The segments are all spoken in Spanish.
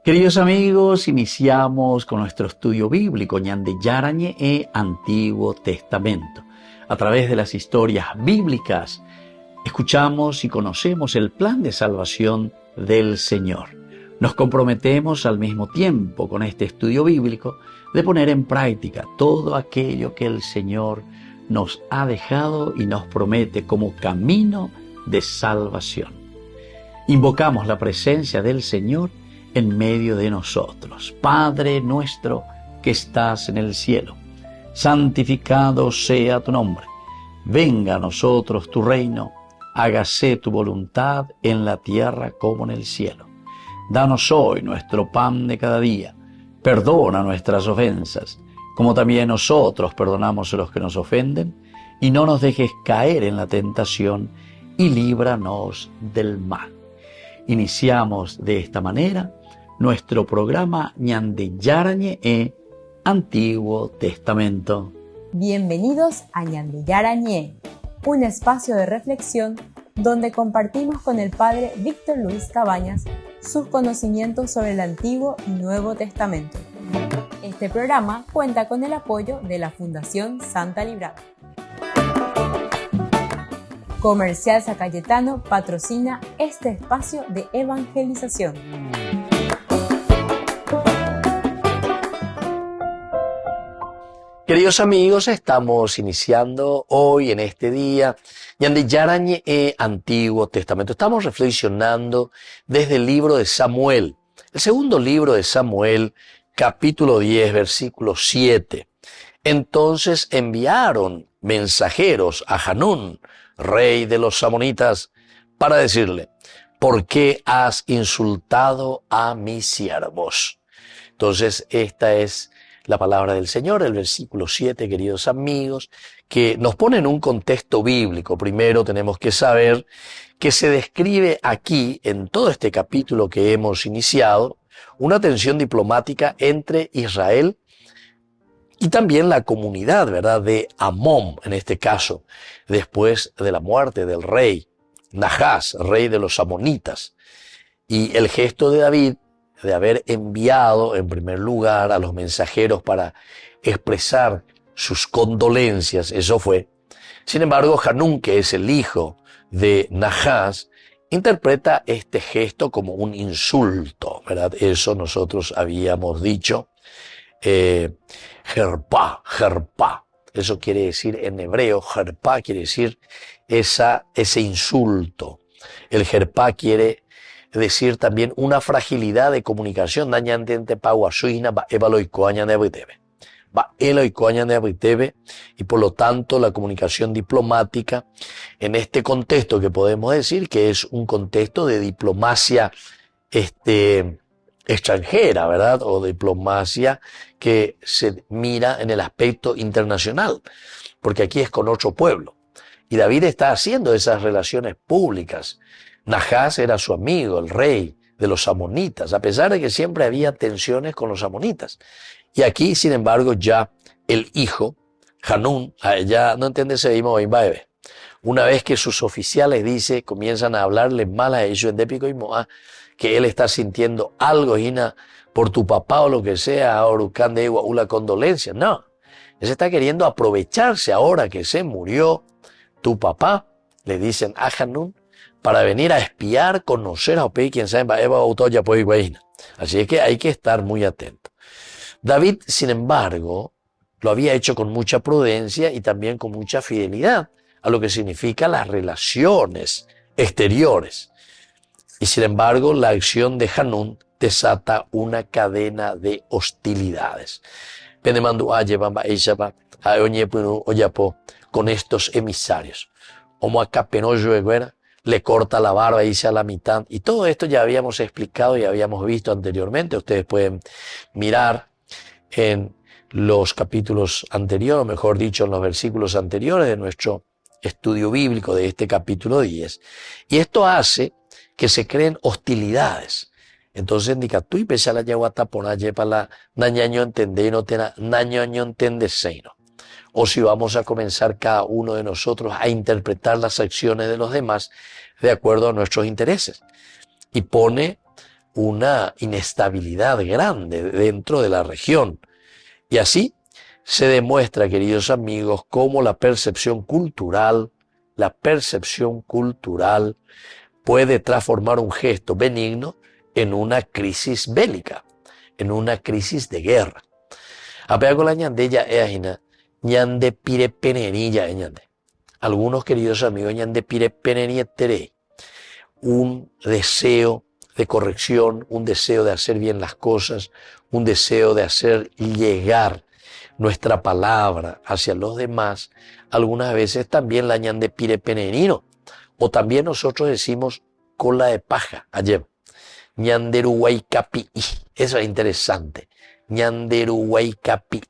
Queridos amigos, iniciamos con nuestro estudio bíblico Ñande Yarañe e Antiguo Testamento. A través de las historias bíblicas, escuchamos y conocemos el plan de salvación del Señor. Nos comprometemos al mismo tiempo con este estudio bíblico de poner en práctica todo aquello que el Señor nos ha dejado y nos promete como camino de salvación. Invocamos la presencia del Señor en medio de nosotros. Padre nuestro que estás en el cielo, santificado sea tu nombre. Venga a nosotros tu reino, hágase tu voluntad en la tierra como en el cielo. Danos hoy nuestro pan de cada día. Perdona nuestras ofensas, como también nosotros perdonamos a los que nos ofenden, y no nos dejes caer en la tentación, y líbranos del mal. Iniciamos de esta manera nuestro programa Ñande Yarañe e Antiguo Testamento. Bienvenidos a Ñande Yarañe, un espacio de reflexión donde compartimos con el Padre Víctor Luis Cabañas sus conocimientos sobre el Antiguo y Nuevo Testamento. Este programa cuenta con el apoyo de la Fundación Santa Librada. Comercial San Cayetano patrocina este espacio de evangelización. Queridos amigos, estamos iniciando hoy en este día Ñande Yarañe e Antiguo Testamento. Estamos reflexionando desde el libro de Samuel, el segundo libro de Samuel, capítulo 10, versículo 7. Entonces enviaron mensajeros a Hanún, rey de los amonitas, para decirle: ¿por qué has insultado a mis siervos? Entonces esta es la palabra del Señor, el versículo 7, queridos amigos, que nos pone en un contexto bíblico. Primero tenemos que saber que se describe aquí, en todo este capítulo que hemos iniciado, una tensión diplomática entre Israel y también la comunidad, ¿verdad?, de Amón, en este caso, después de la muerte del rey Nahás, rey de los amonitas. Y el gesto de David de haber enviado en primer lugar a los mensajeros para expresar sus condolencias, eso fue. Sin embargo, Hanún, que es el hijo de Nahás, interpreta este gesto como un insulto, ¿verdad? Eso nosotros habíamos dicho. Jerpá. Eso quiere decir en hebreo, jerpá quiere decir ese insulto. El jerpá quiere decir también una fragilidad de comunicación. Y por lo tanto la comunicación diplomática en este contexto que podemos decir que es un contexto de diplomacia extranjera, ¿verdad? O diplomacia que se mira en el aspecto internacional, porque aquí es con otro pueblo. Y David está haciendo esas relaciones públicas. Nahás era su amigo, el rey de los amonitas, a pesar de que siempre había tensiones con los amonitas. Y aquí, sin embargo, ya el hijo, Hanún, ya no entiende se vimos en Baebe. Una vez que sus oficiales comienzan a hablarle mal a ellos en Dépico y Moá, que él está sintiendo algo, Gina, por tu papá o lo que sea, Orucán de Igua, una condolencia. No, él se está queriendo aprovecharse ahora que se murió tu papá, le dicen a Hanún, para venir a espiar, conocer a Opei, quien sabe, así es que hay que estar muy atento. David, sin embargo, lo había hecho con mucha prudencia y también con mucha fidelidad a lo que significa las relaciones exteriores. Y sin embargo, la acción de Hanún desata una cadena de hostilidades. Con estos emisarios. Le corta la barba y dice a la mitad. Y todo esto ya habíamos explicado y habíamos visto anteriormente. Ustedes pueden mirar en los capítulos anteriores, o mejor dicho, en los versículos anteriores de nuestro estudio bíblico de este capítulo 10. Y esto hace que se creen hostilidades. Entonces, indica tú y pese a la yaguata por allá para nañaño entender y no tena nañaño entender seino. O si vamos a comenzar cada uno de nosotros a interpretar las acciones de los demás de acuerdo a nuestros intereses. Y pone una inestabilidad grande dentro de la región. Y así se demuestra, queridos amigos, cómo la percepción cultural puede transformar un gesto benigno en una crisis bélica, en una crisis de guerra. Apea con la ñandella eajina, ñande pire penenilla ñande. Algunos queridos amigos ñande pire penenilla tere. Un deseo de corrección, un deseo de hacer bien las cosas, un deseo de hacer llegar nuestra palabra hacia los demás, algunas veces también la ñande pire penenino, o también nosotros decimos cola de paja, ayer, ñanderuguay capi, eso es interesante, ñanderuguay capi,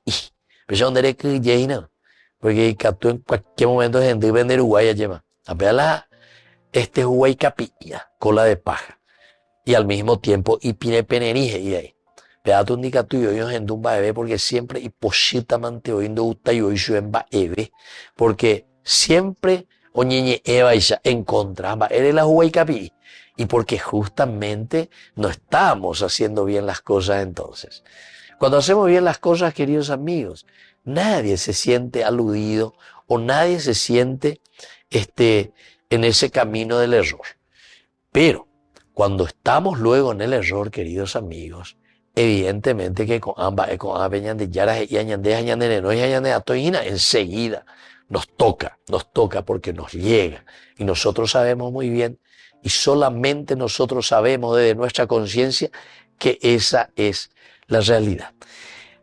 pero yo no que llena, porque tú en cualquier momento gente vende Uruguay ayer, apeala este Uruguay capi, cola de paja, y al mismo tiempo y pine penenije, y ahí. Pedato indica tuyo yo en un baebe porque siempre hipochitamente oyendo uta y hoy en baebe porque siempre oñeñe eva y ya en contra eres la huay capi y porque justamente no estamos haciendo bien las cosas entonces. Cuando hacemos bien las cosas, queridos amigos, nadie se siente aludido o nadie se siente en ese camino del error. Pero cuando estamos luego en el error, queridos amigos, evidentemente que con ambas de Yara y enseguida nos toca porque nos llega. Y nosotros sabemos muy bien, y solamente nosotros sabemos desde nuestra conciencia que esa es la realidad.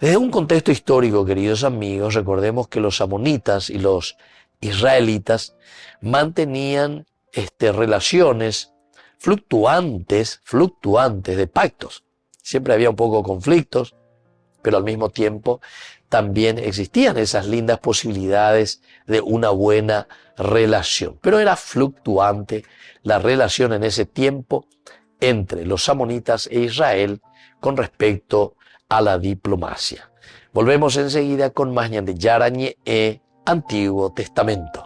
Desde un contexto histórico, queridos amigos, recordemos que los amonitas y los israelitas mantenían relaciones fluctuantes de pactos. Siempre había un poco de conflictos, pero al mismo tiempo también existían esas lindas posibilidades de una buena relación. Pero era fluctuante la relación en ese tiempo entre los amonitas e Israel con respecto a la diplomacia. Volvemos enseguida con más ñande Yarañe e Antiguo Testamento.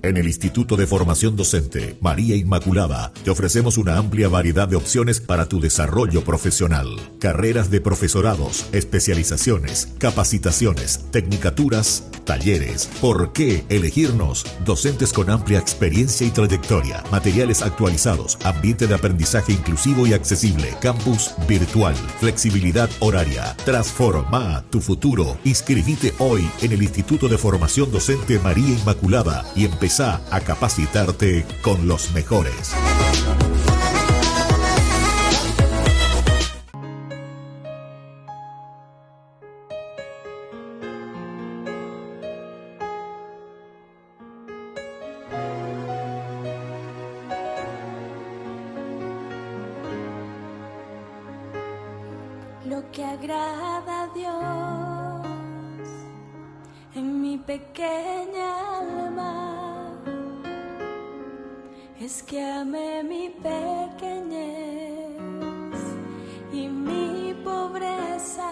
En el Instituto de Formación Docente María Inmaculada te ofrecemos una amplia variedad de opciones para tu desarrollo profesional. Carreras de profesorados, especializaciones, capacitaciones, tecnicaturas, talleres. ¿Por qué elegirnos? Docentes con amplia experiencia y trayectoria, materiales actualizados, ambiente de aprendizaje inclusivo y accesible, campus virtual, flexibilidad horaria. Transforma tu futuro. Inscribite hoy en el Instituto de Formación Docente María Inmaculada y empezá a capacitarte con los mejores. Lo que agrada a Dios en mi pequeña alma es que amé mi pequeñez y mi pobreza.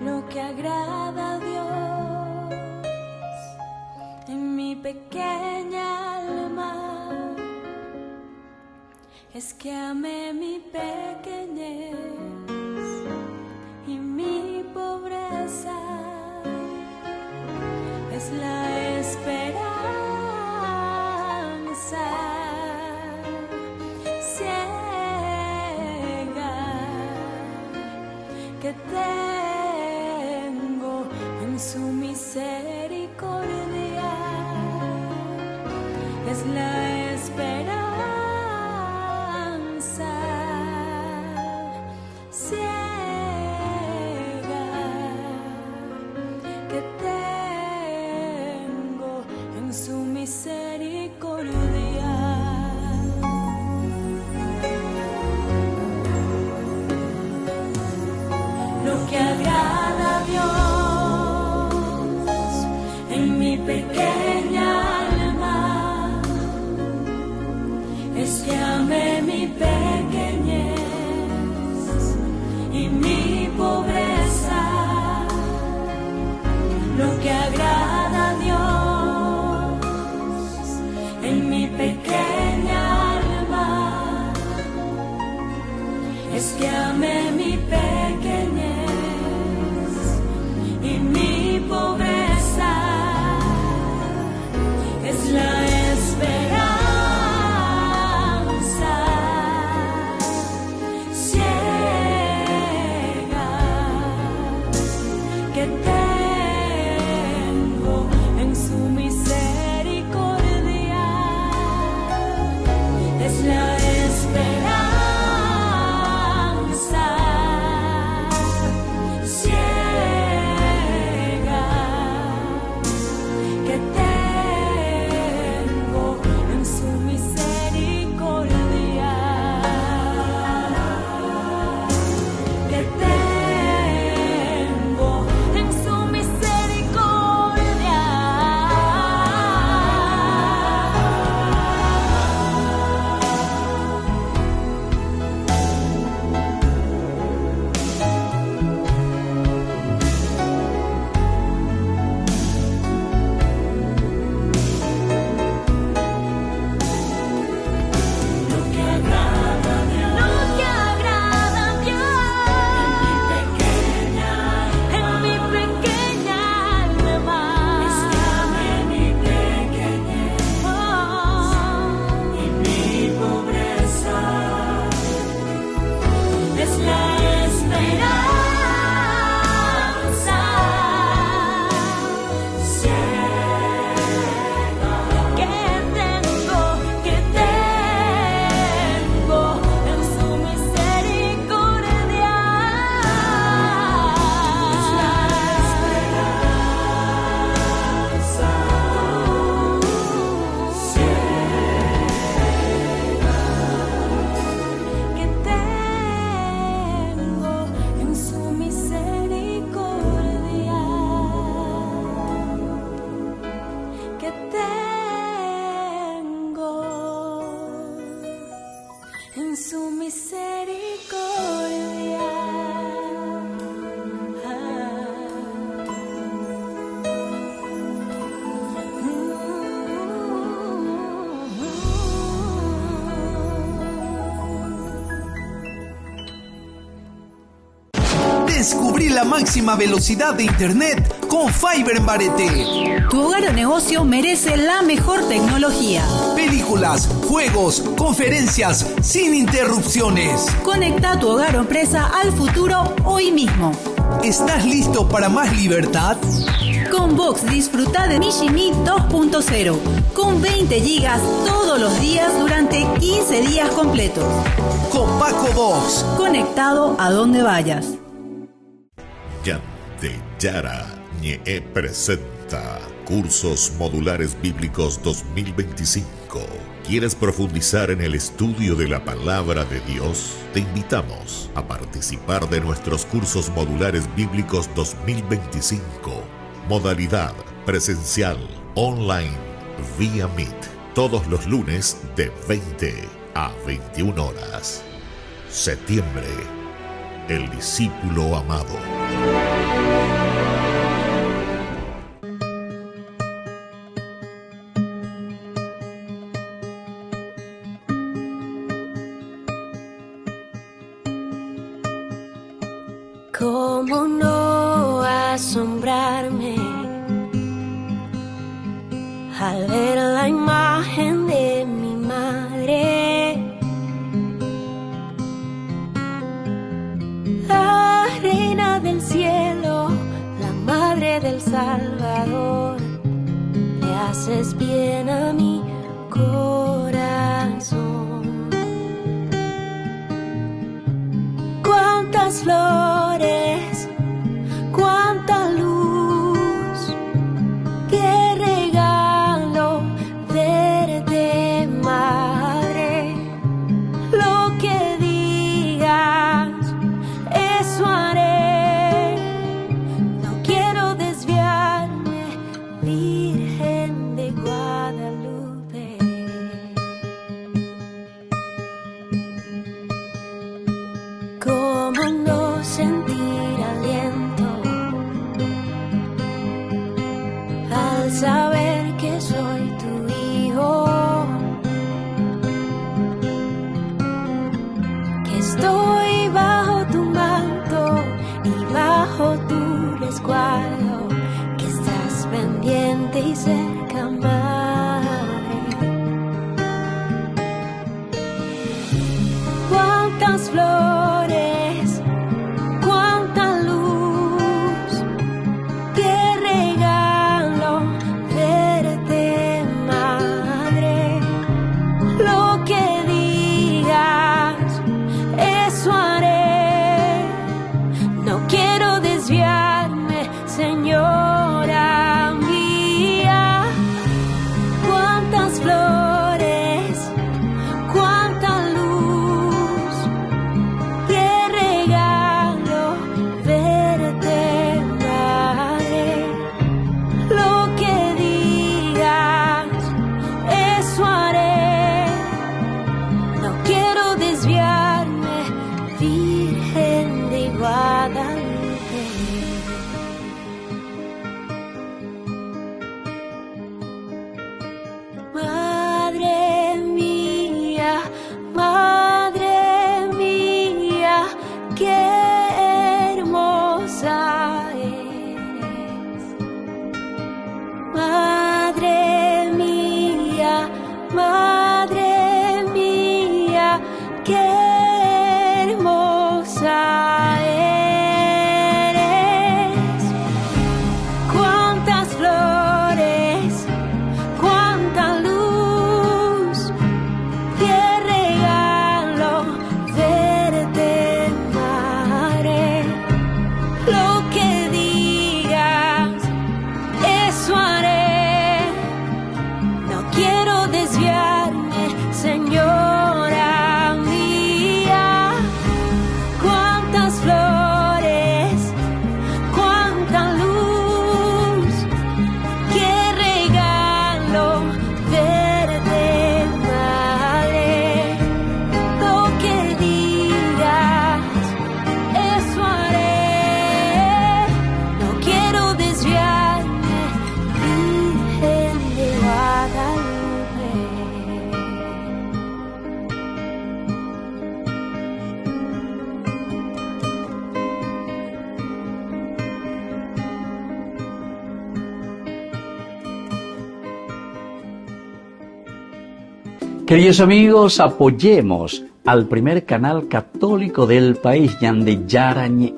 Lo que agrada a Dios en mi pequeña alma es que amé mi pequeñez y mi pobreza. Es la esperanza que tengo en su misericordia, es la esperanza ciega que tengo en su misericordia. Lo que agrada a Dios en mi pequeña alma es que amé mi pequeñez y mi pobreza. Lo que agrada a Dios en mi pequeña alma es que amé mi pequeñez y mi pobreza. Es la esperanza ciega que tengo en su misericordia. Es la esperanza ciega que tengo en su misericordia. Que tengo en su misericordia. Lo que agrada a Dios, lo que agrada a Dios en mi pequeña alma es que amé mi pequeñez y mi pobreza. Es la esperanza ciega que tengo en su misericordia. Es la esperanza ciega que tengo en su misericordia. Que tengo en su misericordia. Descubrí la máxima velocidad de internet con Fiber en Barete. Tu hogar o negocio merece la mejor tecnología. Películas, juegos, conferencias sin interrupciones. Conecta tu hogar o empresa al futuro hoy mismo. ¿Estás listo para más libertad? Con Vox disfruta de Mishimi 2.0 con 20 gigas todos los días durante 15 días completos. Con Paco Vox. Conectado a donde vayas. Ñande Yarañe presenta Cursos Modulares Bíblicos 2025. ¿Quieres profundizar en el estudio de la Palabra de Dios? Te invitamos a participar de nuestros Cursos Modulares Bíblicos 2025. Modalidad presencial, online, vía Meet. Todos los lunes de 20 a 21 horas. Septiembre. El discípulo amado. ¿Cómo no asombrarme al ver la imagen de mi madre? La reina del cielo, la madre del Salvador, le haces bien a mi corazón. Cuántas flores, cuánta luz fuerte y cerca, madre. Cuántas flores, cuánta luz, qué regalo verte, madre. Lo que digas, eso haré. No quiero desviarme, Señora mía. Cuántas flores, cuánta luz, qué regalo verte, madre. Lo que digas, eso haré. No quiero desviarme, Virgen de Guadalupe. Madre mía, qué hermosa eres. Madre mía, qué hermosa eres. Cuántas flores, cuánta luz, qué regalo verte, madre. Lo que digas, eso haré. No quiero desviarme, Señora mía. Cuántas flores, cuánta luz, qué regalo verte, madre. Lo que digas, eso haré. No quiero desviarme, Virgen de Guadalupe. Queridos amigos, apoyemos al primer canal católico del país, Ñande Yarañe.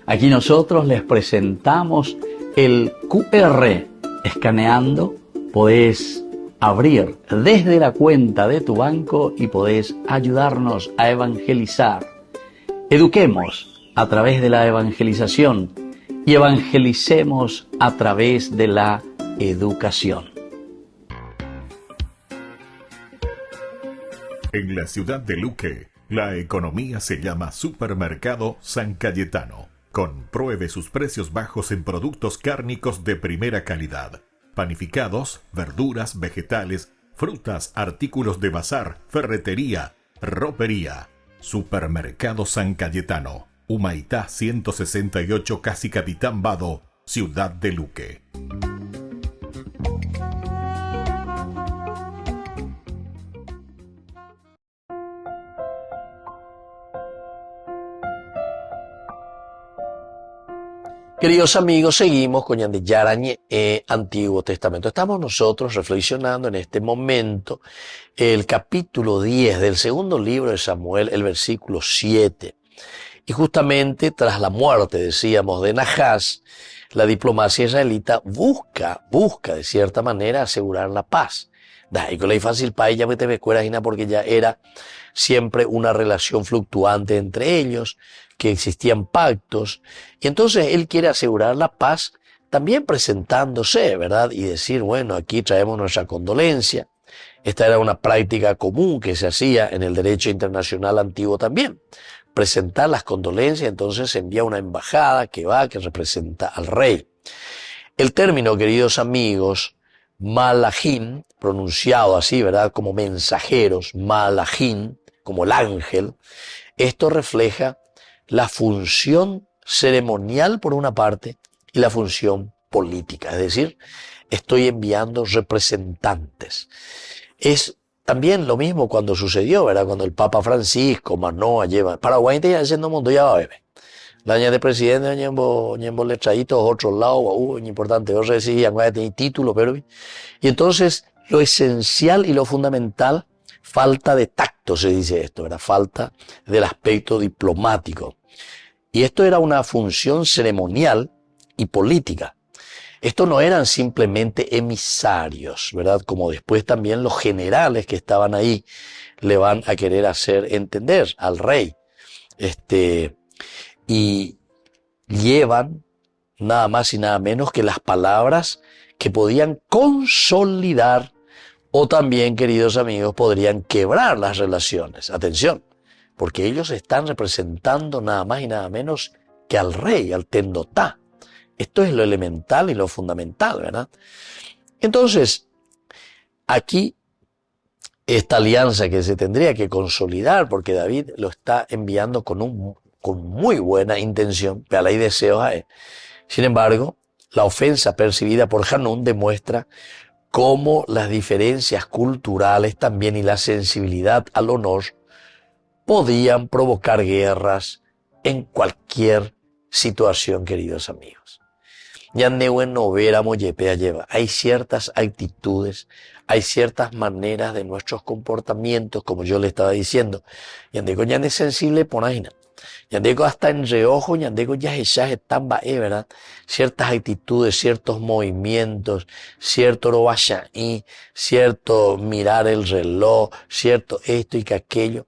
Aquí nosotros les presentamos el QR. Escaneando, podés abrir desde la cuenta de tu banco y podés ayudarnos a evangelizar. Eduquemos a través de la evangelización y evangelicemos a través de la educación. En la ciudad de Luque, la economía se llama Supermercado San Cayetano. Compruebe sus precios bajos en productos cárnicos de primera calidad. Panificados, verduras, vegetales, frutas, artículos de bazar, ferretería, ropería. Supermercado San Cayetano. Humaitá 168, Casi Capitán Vado, ciudad de Luque. Queridos amigos, seguimos con Ñande Yarañe, Antiguo Testamento. Estamos nosotros reflexionando en este momento el capítulo 10 del segundo libro de Samuel, el versículo 7. Y justamente tras la muerte, decíamos, de Nahás, la diplomacia israelita busca de cierta manera asegurar la paz. Y con la fácil para ella me te recuerdas, porque ya era siempre una relación fluctuante entre ellos, que existían pactos, y entonces él quiere asegurar la paz también presentándose, ¿verdad? Y decir, bueno, aquí traemos nuestra condolencia. Esta era una práctica común que se hacía en el derecho internacional antiguo también. Presentar las condolencias, entonces se envía una embajada que representa al rey. El término, queridos amigos, malajim, pronunciado así, ¿verdad? Como mensajeros, malajim, como el ángel, esto refleja la función ceremonial por una parte y la función política. Es decir, estoy enviando representantes. Es también lo mismo cuando sucedió, ¿verdad? Cuando el Papa Francisco, Manoa, lleva Paraguay, ya haciendo mundo ya va a beber. La año de presidente, ñembo letradito, otro lado, importante, yo recibí, aunque tenía título, pero. Y entonces, lo esencial y lo fundamental, falta de tacto, se dice esto, ¿verdad? Falta del aspecto diplomático. Y esto era una función ceremonial y política. Estos no eran simplemente emisarios, ¿verdad? Como después también los generales que estaban ahí le van a querer hacer entender al rey. Y llevan nada más y nada menos que las palabras que podían consolidar o también, queridos amigos, podrían quebrar las relaciones. Atención, porque ellos están representando nada más y nada menos que al rey, al Tendotá. Esto es lo elemental y lo fundamental, ¿verdad? Entonces, aquí esta alianza que se tendría que consolidar, porque David lo está enviando con muy buena intención, pero hay deseos a él. Sin embargo, la ofensa percibida por Hanún demuestra cómo las diferencias culturales también y la sensibilidad al honor podían provocar guerras en cualquier situación, queridos amigos. Hay ciertas actitudes, hay ciertas maneras de nuestros comportamientos, como yo le estaba diciendo. Yandeko ya es sensible por ahí. Yandeko hasta en reojo, Yandeko ya es tan bae, ¿verdad? Ciertas actitudes, ciertos movimientos, cierto robashaí, cierto mirar el reloj, cierto esto y que aquello.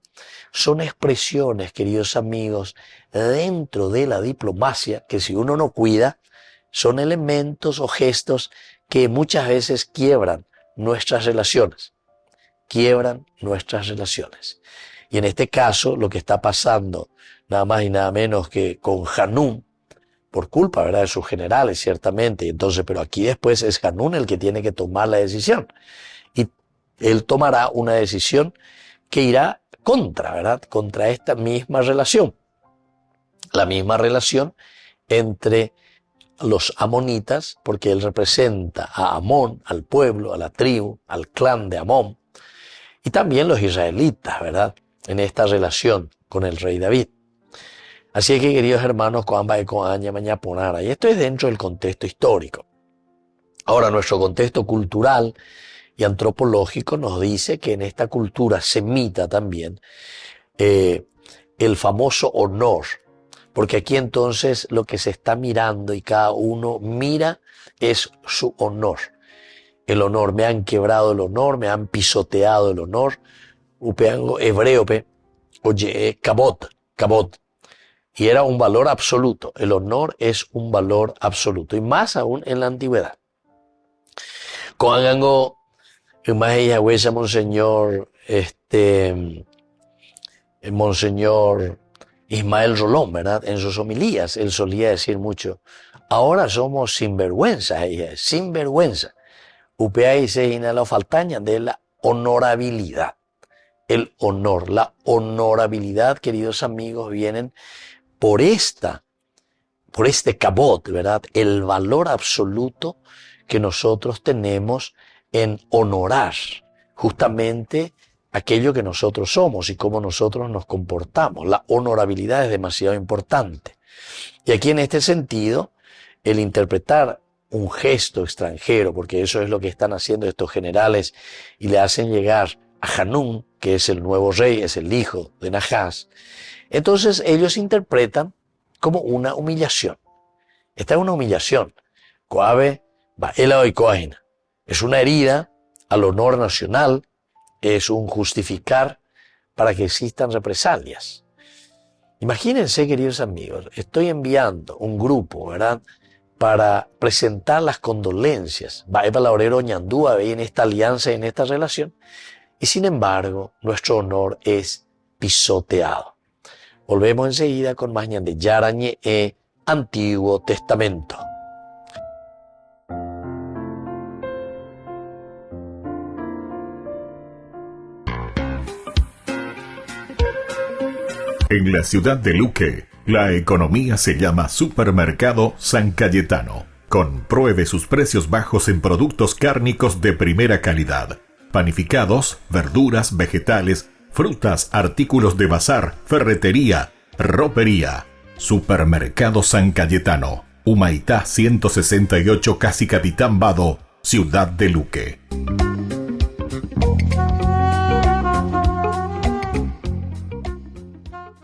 Son expresiones, queridos amigos, dentro de la diplomacia que si uno no cuida, son elementos o gestos que muchas veces quiebran nuestras relaciones. Quiebran nuestras relaciones. Y en este caso, lo que está pasando, nada más y nada menos que con Hanún, por culpa, ¿verdad?, de sus generales, ciertamente. Y entonces, pero aquí después es Hanún el que tiene que tomar la decisión. Y él tomará una decisión que irá contra, ¿verdad?, contra esta misma relación. La misma relación entre los amonitas, porque él representa a Amón, al pueblo, a la tribu, al clan de Amón, y también los israelitas, ¿verdad?, en esta relación con el rey David. Así que, queridos hermanos, y esto es dentro del contexto histórico. Ahora, nuestro contexto cultural y antropológico nos dice que en esta cultura semita también el famoso honor, porque aquí entonces lo que se está mirando y cada uno mira es su honor. El honor, me han quebrado el honor, me han pisoteado el honor. Upeango hebreo, oye, kabot. Y era un valor absoluto. El honor es un valor absoluto. Y más aún en la antigüedad. Cuando más ella huesa Monseñor, Monseñor Ismael Rolón, ¿verdad? En sus homilías, él solía decir mucho, ahora somos sinvergüenza, ella es sinvergüenza. Upea y se inhala faltaña de la honorabilidad. El honor, la honorabilidad, queridos amigos, vienen por este cabot, ¿verdad? El valor absoluto que nosotros tenemos en honorar justamente aquello que nosotros somos y cómo nosotros nos comportamos. La honorabilidad es demasiado importante. Y aquí en este sentido, el interpretar un gesto extranjero, porque eso es lo que están haciendo estos generales y le hacen llegar a Hanún, que es el nuevo rey, es el hijo de Nahás, entonces ellos interpretan como una humillación. Esta es una humillación. Es una herida al honor nacional, es un justificar para que existan represalias. Imagínense, queridos amigos, estoy enviando un grupo, ¿verdad?, para presentar las condolencias. En esta alianza, en esta relación, y sin embargo, nuestro honor es pisoteado. Volvemos enseguida con más Ñande Yarañe e Antiguo Testamento. En la ciudad de Luque, la economía se llama Supermercado San Cayetano. Compruebe sus precios bajos en productos cárnicos de primera calidad. Panificados, verduras, vegetales, frutas, artículos de bazar, ferretería, ropería. Supermercado San Cayetano, Humaitá 168, casi Capitán Vado, Ciudad de Luque.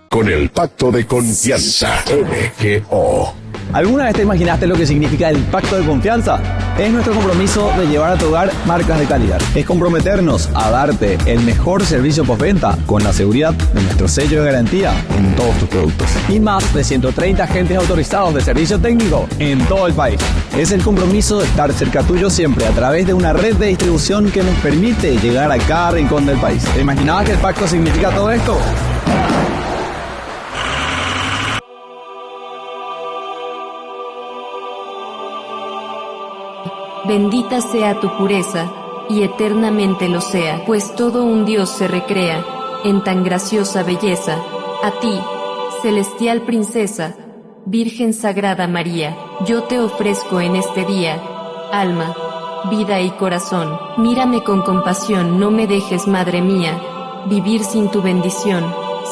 Con el pacto de confianza, MGO. ¿Alguna vez te imaginaste lo que significa el pacto de confianza? Es nuestro compromiso de llevar a tu hogar marcas de calidad. Es comprometernos a darte el mejor servicio postventa con la seguridad de nuestro sello de garantía en todos tus productos. Y más de 130 agentes autorizados de servicio técnico en todo el país. Es el compromiso de estar cerca tuyo siempre a través de una red de distribución que nos permite llegar a cada rincón del país. ¿Te imaginabas que el pacto significa todo esto? Bendita sea tu pureza, y eternamente lo sea, pues todo un Dios se recrea en tan graciosa belleza. A ti, celestial princesa, Virgen Sagrada María, yo te ofrezco en este día, alma, vida y corazón. Mírame con compasión, no me dejes, madre mía, vivir sin tu bendición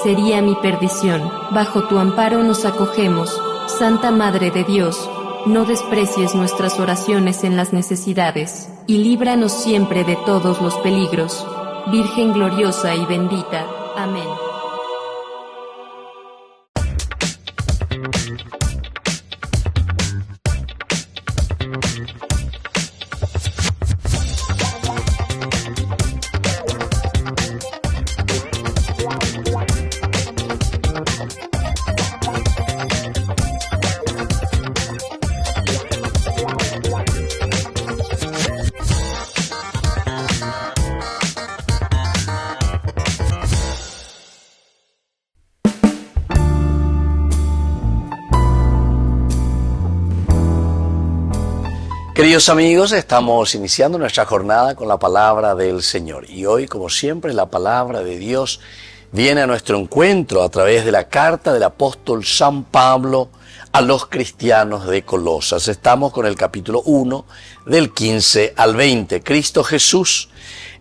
sería mi perdición. Bajo tu amparo nos acogemos, Santa Madre de Dios. No desprecies nuestras oraciones en las necesidades, y líbranos siempre de todos los peligros. Virgen gloriosa y bendita. Amén. Queridos amigos, estamos iniciando nuestra jornada con la palabra del Señor. Y hoy, como siempre, la palabra de Dios viene a nuestro encuentro a través de la carta del apóstol San Pablo a los cristianos de Colosas. Estamos con el capítulo 1, del 15 al 20. Cristo Jesús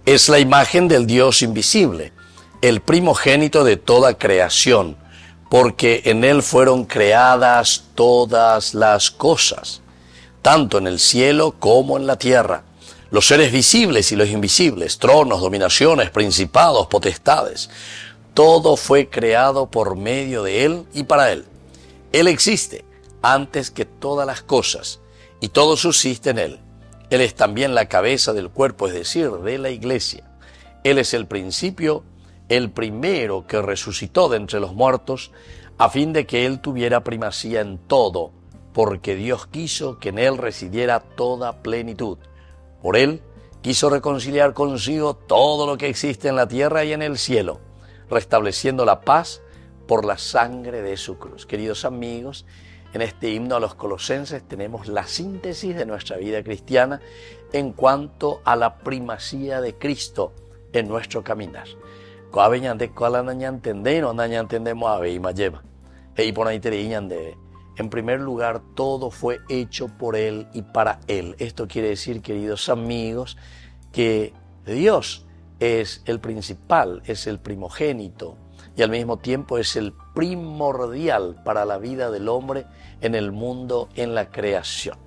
es la imagen del Dios invisible, el primogénito de toda creación, porque en Él fueron creadas todas las cosas, tanto en el cielo como en la tierra, los seres visibles y los invisibles, tronos, dominaciones, principados, potestades. Todo fue creado por medio de Él y para Él. Él existe antes que todas las cosas, y todo subsiste en Él. Él es también la cabeza del cuerpo, es decir, de la iglesia. Él es el principio, el primero que resucitó de entre los muertos, a fin de que Él tuviera primacía en todo, porque Dios quiso que en Él residiera toda plenitud. Por Él quiso reconciliar consigo todo lo que existe en la tierra y en el cielo, restableciendo la paz por la sangre de su cruz. Queridos amigos, en este himno a los colosenses tenemos la síntesis de nuestra vida cristiana en cuanto a la primacía de Cristo en nuestro caminar. En primer lugar, todo fue hecho por Él y para Él. Esto quiere decir, queridos amigos, que Dios es el principal, es el primogénito y al mismo tiempo es el primordial para la vida del hombre en el mundo, en la creación.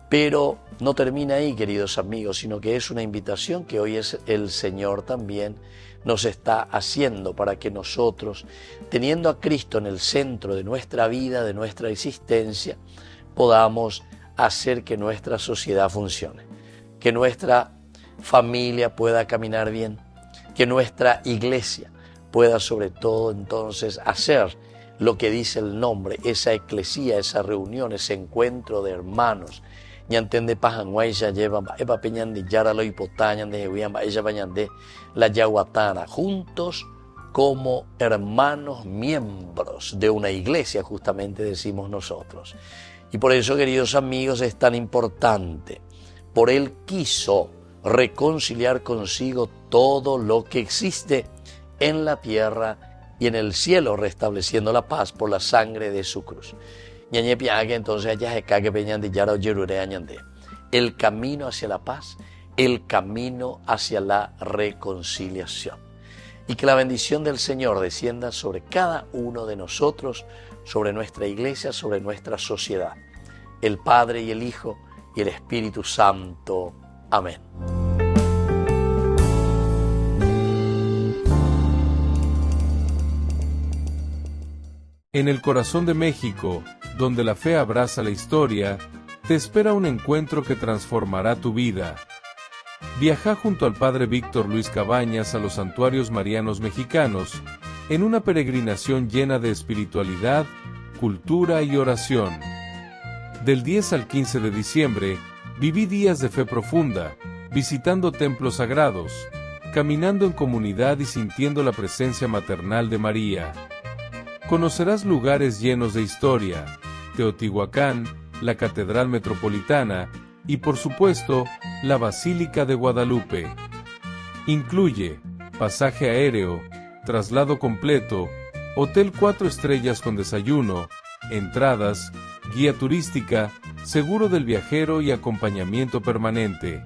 Pero no termina ahí, queridos amigos, sino que es una invitación que hoy es el Señor también nos está haciendo para que nosotros, teniendo a Cristo en el centro de nuestra vida, de nuestra existencia, podamos hacer que nuestra sociedad funcione, que nuestra familia pueda caminar bien, que nuestra iglesia pueda sobre todo entonces hacer lo que dice el nombre, esa eclesía, esa reunión, ese encuentro de hermanos. Ñantende pajanguaya lleva eva peñande yara lo hipotañan de huiamba ella bañande la yaguatana, juntos como hermanos miembros de una iglesia, justamente decimos nosotros. Y por eso, queridos amigos, es tan importante. Por Él quiso reconciliar consigo todo lo que existe en la tierra y en el cielo, restableciendo la paz por la sangre de su cruz. Entonces el camino hacia la paz, el camino hacia la reconciliación. y que la bendición del Señor descienda sobre cada uno de nosotros, sobre nuestra iglesia, sobre nuestra sociedad. El Padre y el Hijo y el Espíritu Santo. Amén. En el corazón de México, donde la fe abraza la historia, te espera un encuentro que transformará tu vida. Viaja junto al Padre Víctor Luis Cabañas a los santuarios marianos mexicanos, en una peregrinación llena de espiritualidad, cultura y oración. Del 10 al 15 de diciembre, viví días de fe profunda, visitando templos sagrados, caminando en comunidad y sintiendo la presencia maternal de María. Conocerás lugares llenos de historia, Teotihuacán, la Catedral Metropolitana y, por supuesto, la Basílica de Guadalupe. Incluye pasaje aéreo, traslado completo, hotel 4 estrellas con desayuno, entradas, guía turística, seguro del viajero y acompañamiento permanente.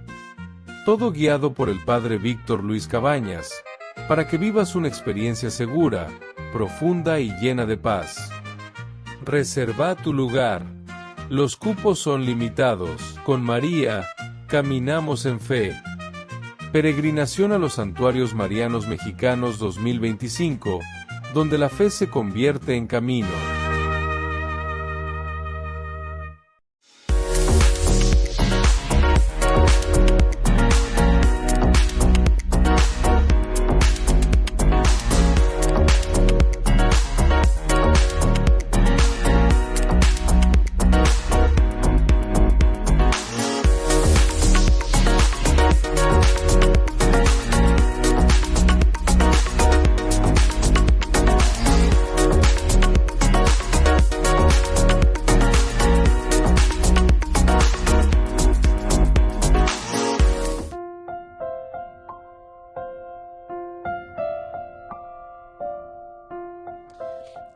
Todo guiado por el Padre Víctor Luis Cabañas, para que vivas una experiencia segura, profunda y llena de paz. Reserva tu lugar. Los cupos son limitados. Con María, caminamos en fe. Peregrinación a los Santuarios Marianos Mexicanos 2025, donde la fe se convierte en camino.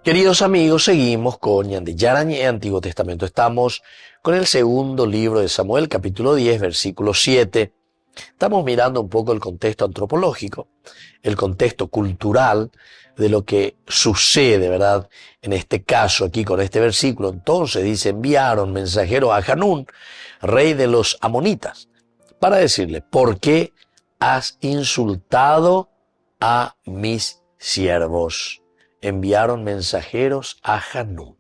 Queridos amigos, seguimos con Ñande Yarañé, Antiguo Testamento. Estamos con el segundo libro de Samuel, capítulo 10, versículo 7. Estamos mirando un poco el contexto antropológico, el contexto cultural de lo que sucede, ¿verdad? En este caso, aquí con este versículo, entonces dice, enviaron mensajero a Hanún, rey de los amonitas, para decirle, ¿por qué has insultado a mis siervos? Enviaron mensajeros a Hanún,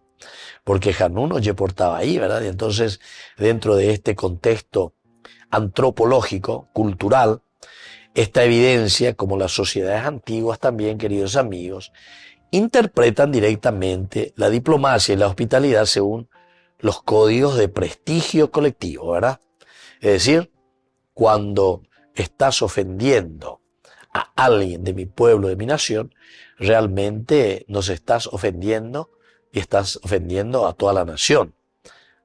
porque Hanún oye portaba ahí, ¿verdad? Y entonces, dentro de este contexto antropológico, cultural, esta evidencia, como las sociedades antiguas también, queridos amigos, interpretan directamente la diplomacia y la hospitalidad según los códigos de prestigio colectivo, ¿verdad? Es decir, cuando estás ofendiendo a alguien de mi pueblo, de mi nación, realmente nos estás ofendiendo y estás ofendiendo a toda la nación,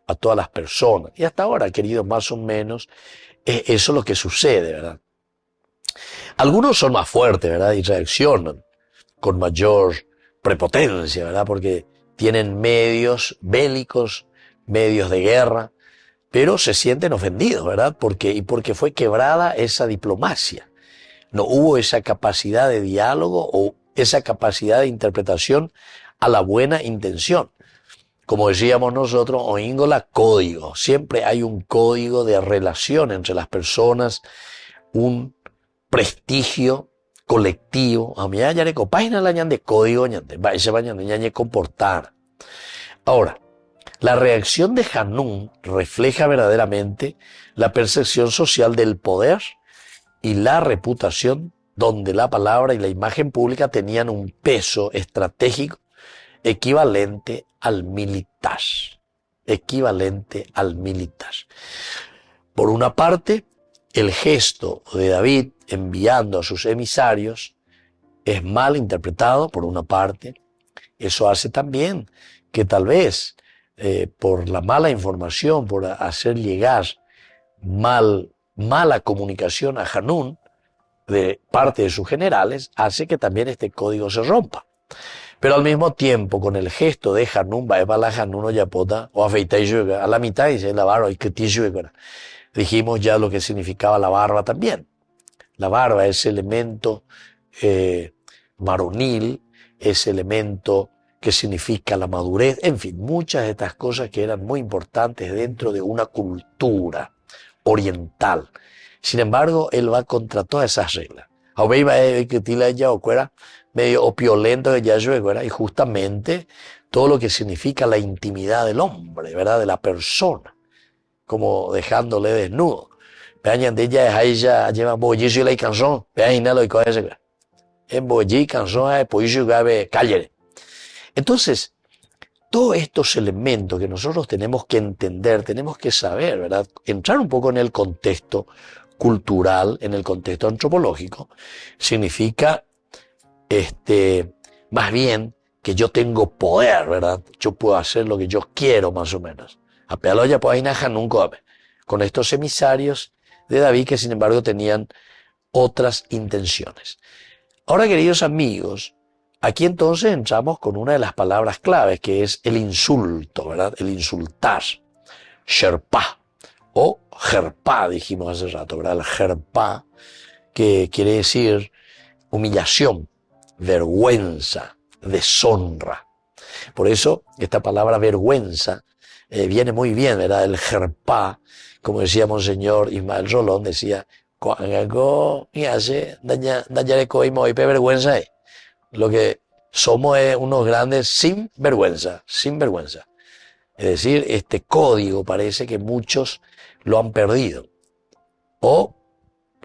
a todas las personas. Y hasta ahora, queridos, más o menos, eso es lo que sucede, ¿verdad? Algunos son más fuertes, ¿verdad? Y reaccionan con mayor prepotencia, ¿verdad? Porque tienen medios bélicos, medios de guerra, pero se sienten ofendidos, ¿verdad? Porque fue quebrada esa diplomacia. No hubo esa capacidad de diálogo o esa capacidad de interpretación a la buena intención. Como decíamos nosotros, oíngola código. Siempre hay un código de relación entre las personas, un prestigio colectivo. A mí ya le página la de código, se vayan a comportar. Ahora, la reacción de Hanún refleja verdaderamente la percepción social del poder y la reputación, donde la palabra y la imagen pública tenían un peso estratégico equivalente al militar. Por una parte, el gesto de David enviando a sus emisarios es mal interpretado, por una parte. Eso hace también que tal vez por la mala información, por hacer llegar mala comunicación a Hanún de parte de sus generales, hace que también este código se rompa. Pero al mismo tiempo, con el gesto de Hanún, va a la Hanún o yapota, o afeita y llega a la mitad y dice la barba, y que dijimos ya lo que significaba la barba también. La barba es elemento varonil, ese elemento que significa la madurez, en fin, muchas de estas cosas que eran muy importantes dentro de una cultura oriental. Sin embargo, él va contra todas esas reglas. Medio opulento que ya llueve, y justamente todo lo que significa la intimidad del hombre, ¿verdad? De la persona, como dejándole desnudo. Vean, de ella es ella lleva bollicio y la canción, vean, no lo que es en bolli canción es pollo gabe calle. Entonces, todos estos elementos que nosotros tenemos que entender, tenemos que saber, ¿verdad? Entrar un poco en el contexto cultural, en el contexto antropológico, significa más bien que yo tengo poder, ¿verdad? Yo puedo hacer lo que yo quiero, más o menos. Con estos emisarios de David que sin embargo tenían otras intenciones. Ahora, queridos amigos, aquí entonces entramos con una de las palabras claves, que es el insulto, ¿verdad? El insultar. Sherpa o jerpa, dijimos hace rato, ¿verdad? El jerpa, que quiere decir humillación, vergüenza, deshonra. Por eso, esta palabra vergüenza viene muy bien, ¿verdad? El jerpa, como decía Monseñor Ismael Rolón, decía, vergüenza es. Lo que somos es unos grandes sin vergüenza, sin vergüenza. Es decir, este código parece que muchos lo han perdido. O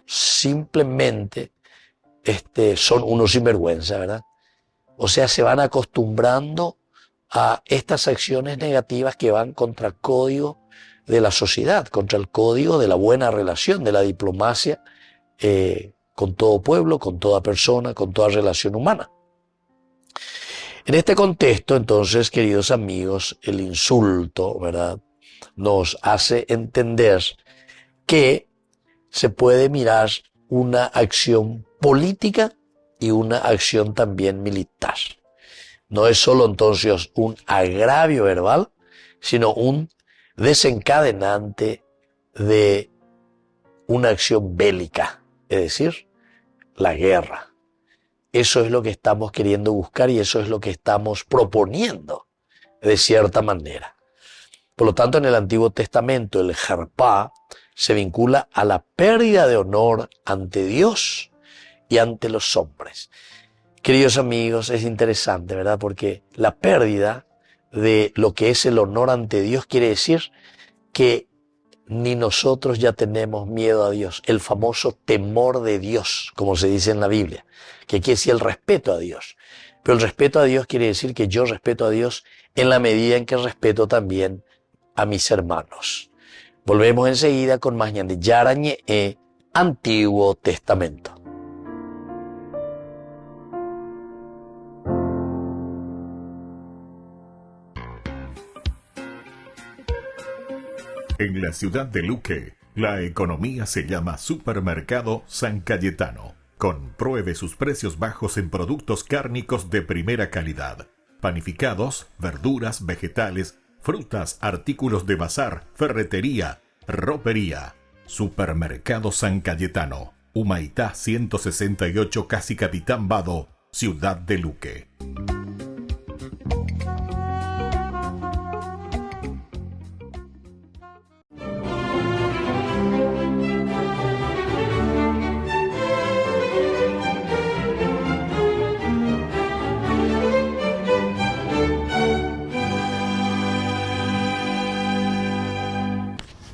simplemente son unos sinvergüenza, ¿verdad? O sea, se van acostumbrando a estas acciones negativas que van contra el código de la sociedad, contra el código de la buena relación, de la diplomacia con todo pueblo, con toda persona, con toda relación humana. En este contexto, entonces, queridos amigos, el insulto, ¿verdad?, nos hace entender que se puede mirar una acción política y una acción también militar. No es solo entonces un agravio verbal, sino un desencadenante de una acción bélica, es decir, la guerra. Eso es lo que estamos queriendo buscar y eso es lo que estamos proponiendo, de cierta manera. Por lo tanto, en el Antiguo Testamento, el jerpa se vincula a la pérdida de honor ante Dios y ante los hombres. Queridos amigos, es interesante, ¿verdad? Porque la pérdida de lo que es el honor ante Dios quiere decir que ni nosotros ya tenemos miedo a Dios. El famoso temor de Dios, como se dice en la Biblia, que quiere decir el respeto a Dios. Pero el respeto a Dios quiere decir que yo respeto a Dios en la medida en que respeto también a mis hermanos. Volvemos enseguida con más Ñande Yarañe e Antiguo Testamento. En la ciudad de Luque, la economía se llama Supermercado San Cayetano. Compruebe sus precios bajos en productos cárnicos de primera calidad. Panificados, verduras, vegetales, frutas, artículos de bazar, ferretería, ropería. Supermercado San Cayetano, Humaitá 168, Casi Capitán Vado, ciudad de Luque.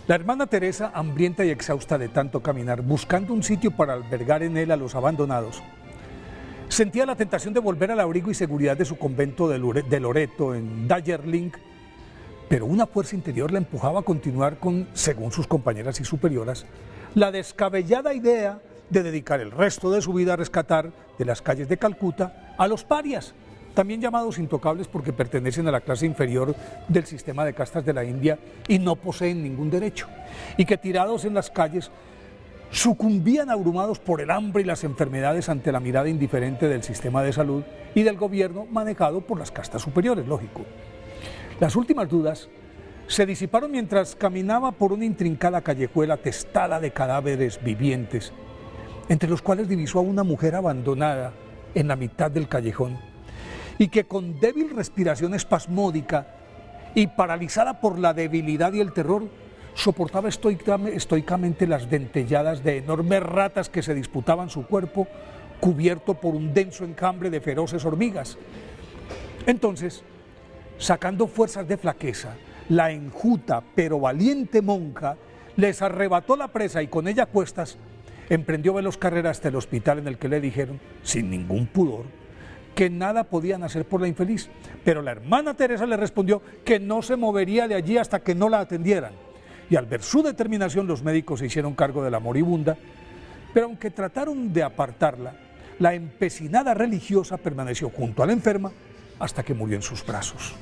La hermana Teresa, hambrienta y exhausta de tanto caminar, buscando un sitio para albergar en él a los abandonados, sentía la tentación de volver al abrigo y seguridad de su convento de Loreto, en Dallerling, pero una fuerza interior la empujaba a continuar con, según sus compañeras y superioras, la descabellada idea de dedicar el resto de su vida a rescatar de las calles de Calcuta a los parias, también llamados intocables porque pertenecen a la clase inferior del sistema de castas de la India y no poseen ningún derecho, y que tirados en las calles sucumbían abrumados por el hambre y las enfermedades ante la mirada indiferente del sistema de salud y del gobierno manejado por las castas superiores, lógico. Las últimas dudas se disiparon mientras caminaba por una intrincada callejuela atestada de cadáveres vivientes, entre los cuales divisó a una mujer abandonada en la mitad del callejón y que con débil respiración espasmódica y paralizada por la debilidad y el terror, soportaba estoicamente las dentelladas de enormes ratas que se disputaban su cuerpo, cubierto por un denso enjambre de feroces hormigas. Entonces, sacando fuerzas de flaqueza, la enjuta pero valiente monja les arrebató la presa y con ella a cuestas emprendió veloz carrera hasta el hospital, en el que le dijeron, sin ningún pudor, que nada podían hacer por la infeliz, pero la hermana Teresa le respondió que no se movería de allí hasta que no la atendieran. Y al ver su determinación, los médicos se hicieron cargo de la moribunda, pero aunque trataron de apartarla, la empecinada religiosa permaneció junto a la enferma hasta que murió en sus brazos.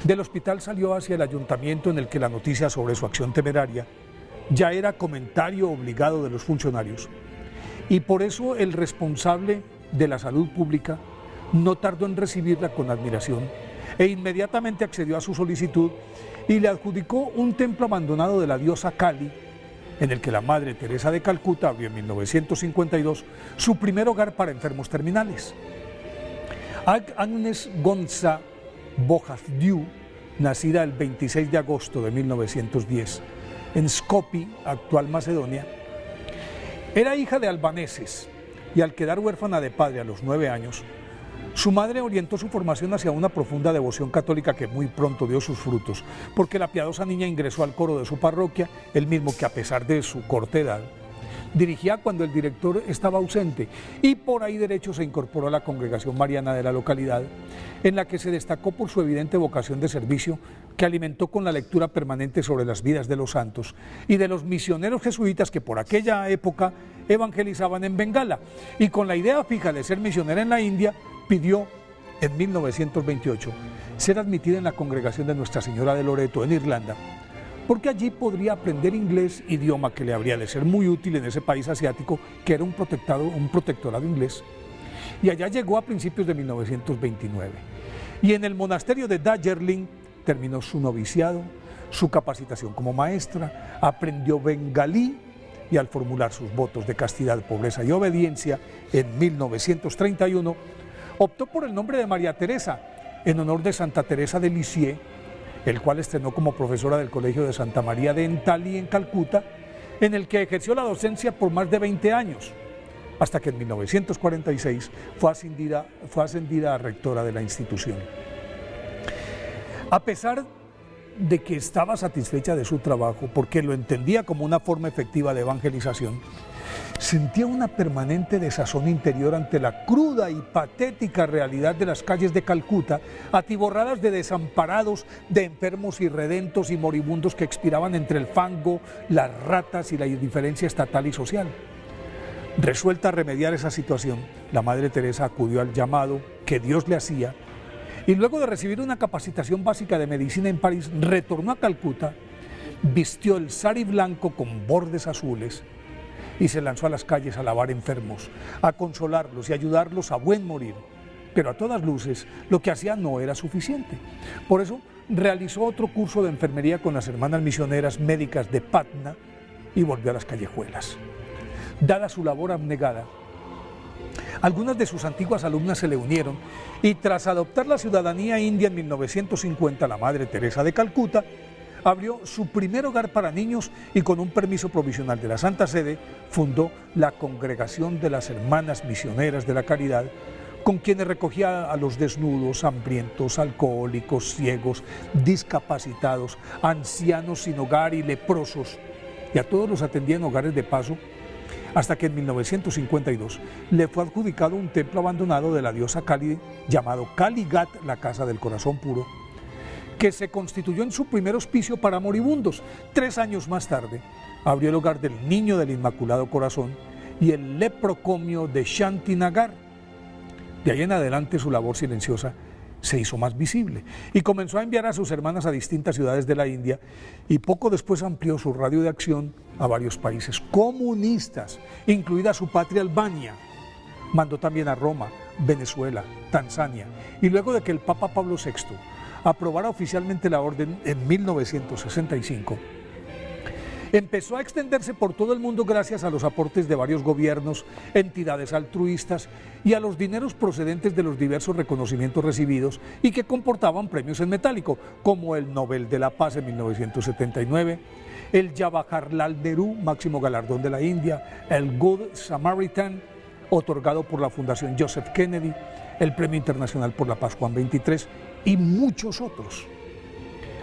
Del hospital salió hacia el ayuntamiento, en el que la noticia sobre su acción temeraria ya era comentario obligado de los funcionarios, y por eso el responsable de la salud pública no tardó en recibirla con admiración e inmediatamente accedió a su solicitud y le adjudicó un templo abandonado de la diosa Kali, en el que la Madre Teresa de Calcuta abrió en 1952 su primer hogar para enfermos terminales. Agnes Gonza Bojazdiu, nacida el 26 de agosto de 1910 en Skopje, actual Macedonia, era hija de albaneses y al quedar huérfana de padre a los 9 años, su madre orientó su formación hacia una profunda devoción católica que muy pronto dio sus frutos, porque la piadosa niña ingresó al coro de su parroquia, el mismo que a pesar de su corta edad, dirigía cuando el director estaba ausente, y por ahí derecho se incorporó a la congregación mariana de la localidad, en la que se destacó por su evidente vocación de servicio, que alimentó con la lectura permanente sobre las vidas de los santos y de los misioneros jesuitas que por aquella época evangelizaban en Bengala, y con la idea fija de ser misionera en la India, pidió en 1928 ser admitida en la congregación de Nuestra Señora de Loreto en Irlanda, porque allí podría aprender inglés, idioma que le habría de ser muy útil en ese país asiático que era un protectorado inglés. Y allá llegó a principios de 1929. Y en el monasterio de Darjeeling terminó su noviciado, su capacitación como maestra, aprendió bengalí y al formular sus votos de castidad, pobreza y obediencia en 1931, optó por el nombre de María Teresa, en honor de Santa Teresa de Lisieux, el cual estrenó como profesora del Colegio de Santa María de Entali en Calcuta, en el que ejerció la docencia por más de 20 años, hasta que en 1946 fue ascendida a rectora de la institución. A pesar de que estaba satisfecha de su trabajo, porque lo entendía como una forma efectiva de evangelización, sentía una permanente desazón interior ante la cruda y patética realidad de las calles de Calcuta, atiborradas de desamparados, de enfermos irredentos y moribundos que expiraban entre el fango, las ratas y la indiferencia estatal y social. Resuelta a remediar esa situación, la Madre Teresa acudió al llamado que Dios le hacía y luego de recibir una capacitación básica de medicina en París, retornó a Calcuta, vistió el sari blanco con bordes azules y se lanzó a las calles a lavar enfermos, a consolarlos y ayudarlos a buen morir. Pero a todas luces, lo que hacía no era suficiente. Por eso realizó otro curso de enfermería con las hermanas misioneras médicas de Patna y volvió a las callejuelas. Dada su labor abnegada, algunas de sus antiguas alumnas se le unieron y tras adoptar la ciudadanía india en 1950, la Madre Teresa de Calcuta abrió su primer hogar para niños y con un permiso provisional de la Santa Sede fundó la Congregación de las Hermanas Misioneras de la Caridad, con quienes recogía a los desnudos, hambrientos, alcohólicos, ciegos, discapacitados, ancianos sin hogar y leprosos, y a todos los atendía en hogares de paso, hasta que en 1952 le fue adjudicado un templo abandonado de la diosa Kali llamado Kaligat, la Casa del Corazón Puro, que se constituyó en su primer hospicio para moribundos. 3 años más tarde abrió el hogar del Niño del Inmaculado Corazón y el leprocomio de Shantinagar. De ahí en adelante su labor silenciosa se hizo más visible y comenzó a enviar a sus hermanas a distintas ciudades de la India, y poco después amplió su radio de acción a varios países comunistas, incluida su patria Albania. Mandó también a Roma, Venezuela, Tanzania, y luego de que el Papa Pablo VI aprobara oficialmente la orden en 1965, Empezó a extenderse por todo el mundo gracias a los aportes de varios gobiernos, entidades altruistas y a los dineros procedentes de los diversos reconocimientos recibidos y que comportaban premios en metálico, como el Nobel de la Paz en 1979, el Jawaharlal Nehru, máximo galardón de la India, el Good Samaritan, otorgado por la Fundación Joseph Kennedy, el Premio Internacional por la Paz Juan XXIII y muchos otros.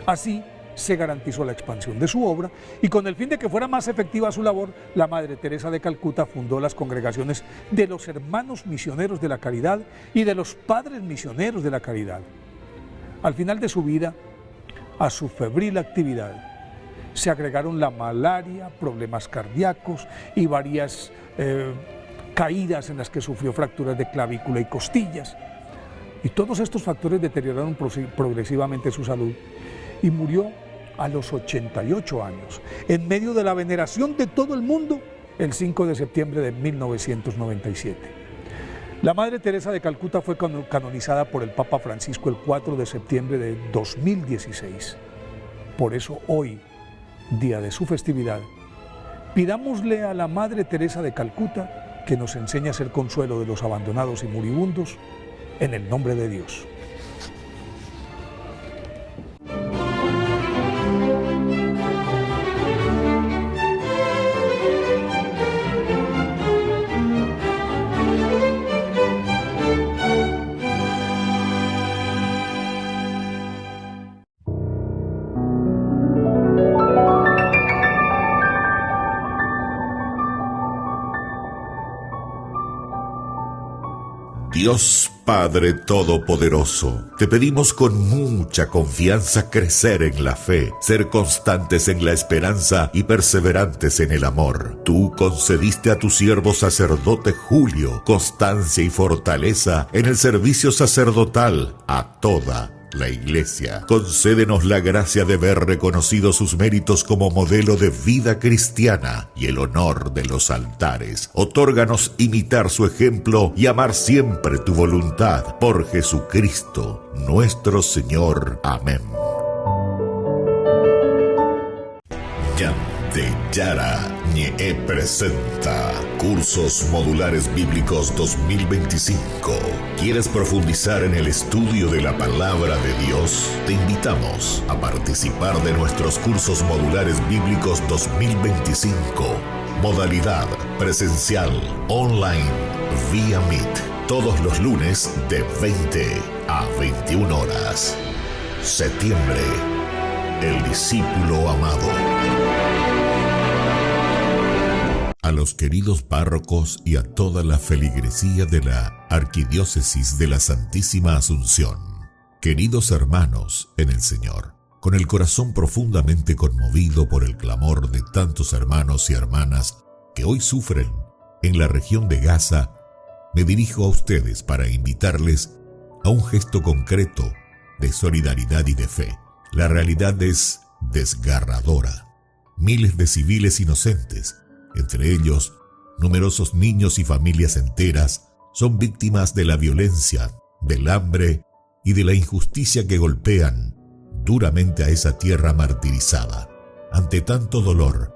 Así se garantizó la expansión de su obra y con el fin de que fuera más efectiva su labor, la Madre Teresa de Calcuta fundó las congregaciones de los Hermanos Misioneros de la Caridad y de los Padres Misioneros de la Caridad. Al final de su vida, a su febril actividad, se agregaron la malaria, problemas cardíacos y varias caídas en las que sufrió fracturas de clavícula y costillas. Y todos estos factores deterioraron progresivamente su salud y murió a los 88 años, en medio de la veneración de todo el mundo, el 5 de septiembre de 1997. La Madre Teresa de Calcuta fue canonizada por el Papa Francisco el 4 de septiembre de 2016. Por eso hoy, día de su festividad, pidámosle a la Madre Teresa de Calcuta que nos enseñe a ser consuelo de los abandonados y moribundos, en el nombre de Dios. Dios Padre Todopoderoso, te pedimos con mucha confianza crecer en la fe, ser constantes en la esperanza y perseverantes en el amor. Tú concediste a tu siervo sacerdote Julio constancia y fortaleza en el servicio sacerdotal a toda la Iglesia. Concédenos la gracia de ver reconocidos sus méritos como modelo de vida cristiana y el honor de los altares. Otórganos imitar su ejemplo y amar siempre tu voluntad. Por Jesucristo, nuestro Señor. Amén. Yarañe presenta Cursos Modulares Bíblicos 2025. ¿Quieres profundizar en el estudio de la Palabra de Dios? Te invitamos a participar de nuestros Cursos Modulares Bíblicos 2025. Modalidad presencial, online, vía Meet. Todos los lunes de 20 a 21 horas. Septiembre. El discípulo amado. A los queridos párrocos y a toda la feligresía de la Arquidiócesis de la Santísima Asunción, queridos hermanos en el Señor, con el corazón profundamente conmovido por el clamor de tantos hermanos y hermanas que hoy sufren en la región de Gaza, me dirijo a ustedes para invitarles a un gesto concreto de solidaridad y de fe. La realidad es desgarradora. Miles de civiles inocentes, entre ellos numerosos niños y familias enteras, son víctimas de la violencia, del hambre y de la injusticia que golpean duramente a esa tierra martirizada. Ante tanto dolor,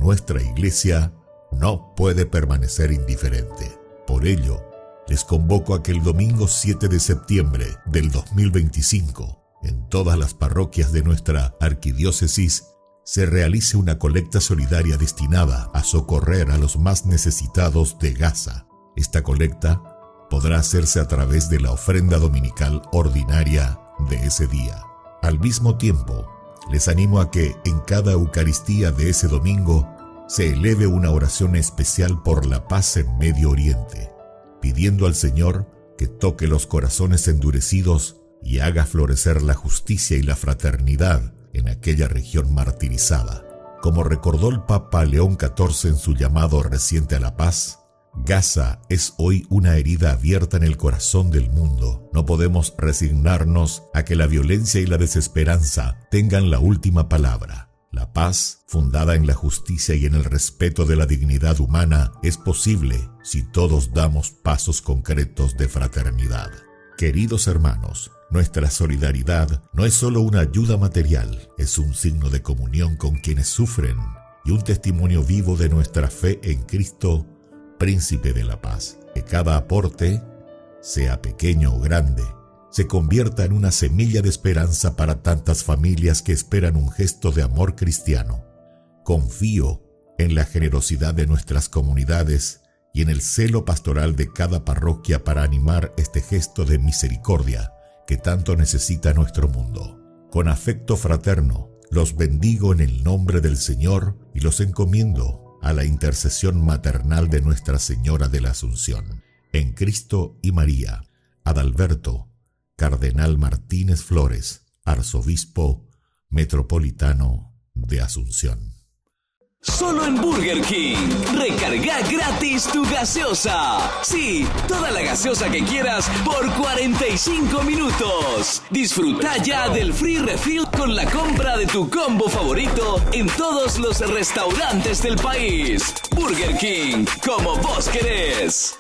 nuestra Iglesia no puede permanecer indiferente. Por ello, les convoco a que el domingo 7 de septiembre del 2025, en todas las parroquias de nuestra arquidiócesis, se realice una colecta solidaria destinada a socorrer a los más necesitados de Gaza. Esta colecta podrá hacerse a través de la ofrenda dominical ordinaria de ese día. Al mismo tiempo, les animo a que en cada Eucaristía de ese domingo se eleve una oración especial por la paz en Medio Oriente, pidiendo al Señor que toque los corazones endurecidos y haga florecer la justicia y la fraternidad en aquella región martirizada. Como recordó el Papa León XIV en su llamado reciente a la paz, Gaza es hoy una herida abierta en el corazón del mundo. No podemos resignarnos a que la violencia y la desesperanza tengan la última palabra. La paz, fundada en la justicia y en el respeto de la dignidad humana, es posible si todos damos pasos concretos de fraternidad. Queridos hermanos, nuestra solidaridad no es solo una ayuda material, es un signo de comunión con quienes sufren y un testimonio vivo de nuestra fe en Cristo, Príncipe de la Paz. Que cada aporte, sea pequeño o grande, se convierta en una semilla de esperanza para tantas familias que esperan un gesto de amor cristiano. Confío en la generosidad de nuestras comunidades y en el celo pastoral de cada parroquia para animar este gesto de misericordia que tanto necesita nuestro mundo. Con afecto fraterno, los bendigo en el nombre del Señor y los encomiendo a la intercesión maternal de Nuestra Señora de la Asunción. En Cristo y María, Adalberto Cardenal Martínez Flores, Arzobispo Metropolitano de Asunción. Solo en Burger King. Recarga gratis tu gaseosa. Sí, toda la gaseosa que quieras por 45 minutos. Disfruta ya del free refill con la compra de tu combo favorito en todos los restaurantes del país. Burger King, como vos querés.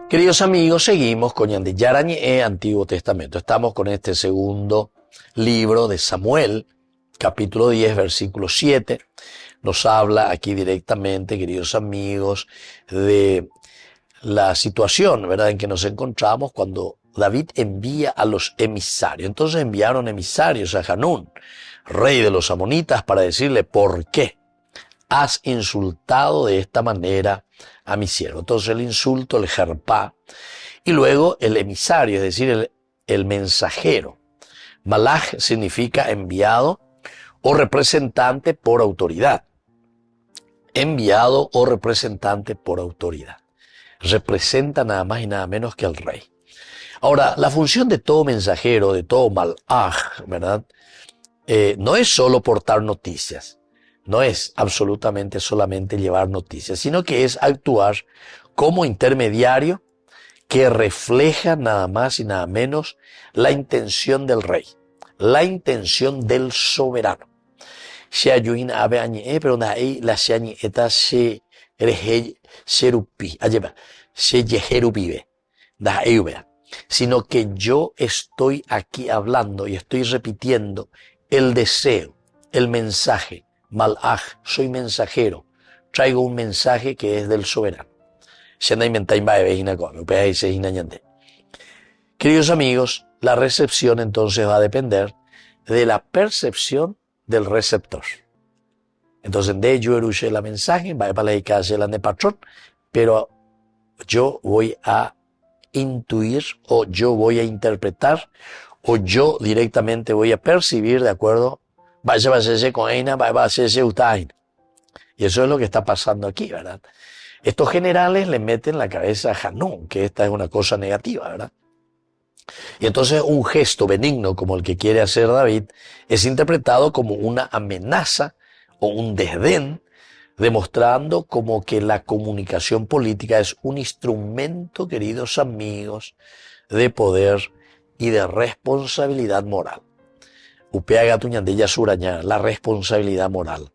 Queridos amigos, seguimos con Ñande Yarañe, Antiguo Testamento. Estamos con este segundo libro de Samuel, capítulo 10, versículo 7. Nos habla aquí directamente, queridos amigos, de la situación, ¿verdad?, en que nos encontramos cuando David envía a los emisarios. Entonces enviaron emisarios a Hanún, rey de los amonitas, para decirle: ¿por qué has insultado de esta manera a mi siervo? Entonces el insulto, el jerpá, y luego el emisario, es decir, el mensajero. Malaj significa enviado o representante por autoridad. Enviado o representante por autoridad. Representa nada más y nada menos que al rey. Ahora, la función de todo mensajero, de todo malaj, ¿verdad?, no es solo portar noticias. No es absolutamente solamente llevar noticias, sino que es actuar como intermediario que refleja nada más y nada menos la intención del rey, la intención del soberano. Sino que yo estoy aquí hablando y estoy repitiendo el deseo, el mensaje. Malaj, soy mensajero, traigo un mensaje que es del soberano. Queridos amigos, la recepción entonces va a depender de la percepción del receptor. Entonces, de yo eruche la mensaje, va para la casa de patrón, pero yo voy a intuir, o yo voy a interpretar, o yo directamente voy a percibir de acuerdo. Y eso es lo que está pasando aquí, ¿verdad? Estos generales le meten la cabeza a Hanún, que esta es una cosa negativa, ¿verdad? Y entonces un gesto benigno como el que quiere hacer David es interpretado como una amenaza o un desdén, demostrando como que la comunicación política es un instrumento, queridos amigos, de poder y de responsabilidad moral. Upea tuñandella suraña, la responsabilidad moral,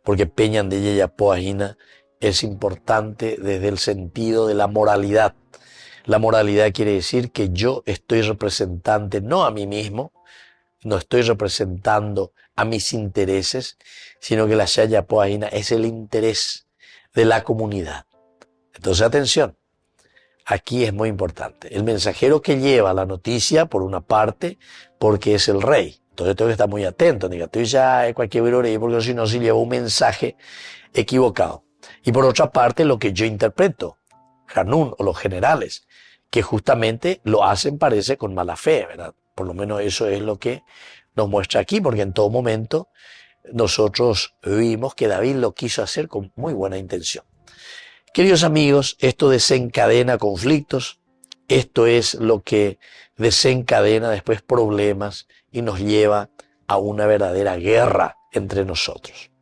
porque peñandella ya poajina es importante desde el sentido de la moralidad. La moralidad quiere decir que yo estoy representante no a mí mismo, no estoy representando a mis intereses, sino que la shaya poajina es el interés de la comunidad. Entonces atención, aquí es muy importante. El mensajero que lleva la noticia, por una parte, porque es el rey. Entonces tengo que estar muy atento, diga, tú ya es cualquier virorey, porque si no, si llevo un mensaje equivocado. Y por otra parte, lo que yo interpreto, Hanún o los generales, que justamente lo hacen, parece, con mala fe, ¿verdad? Por lo menos eso es lo que nos muestra aquí, porque en todo momento nosotros vimos que David lo quiso hacer con muy buena intención. Queridos amigos, esto desencadena conflictos, esto es lo que desencadena después problemas y nos lleva a una verdadera guerra entre nosotros.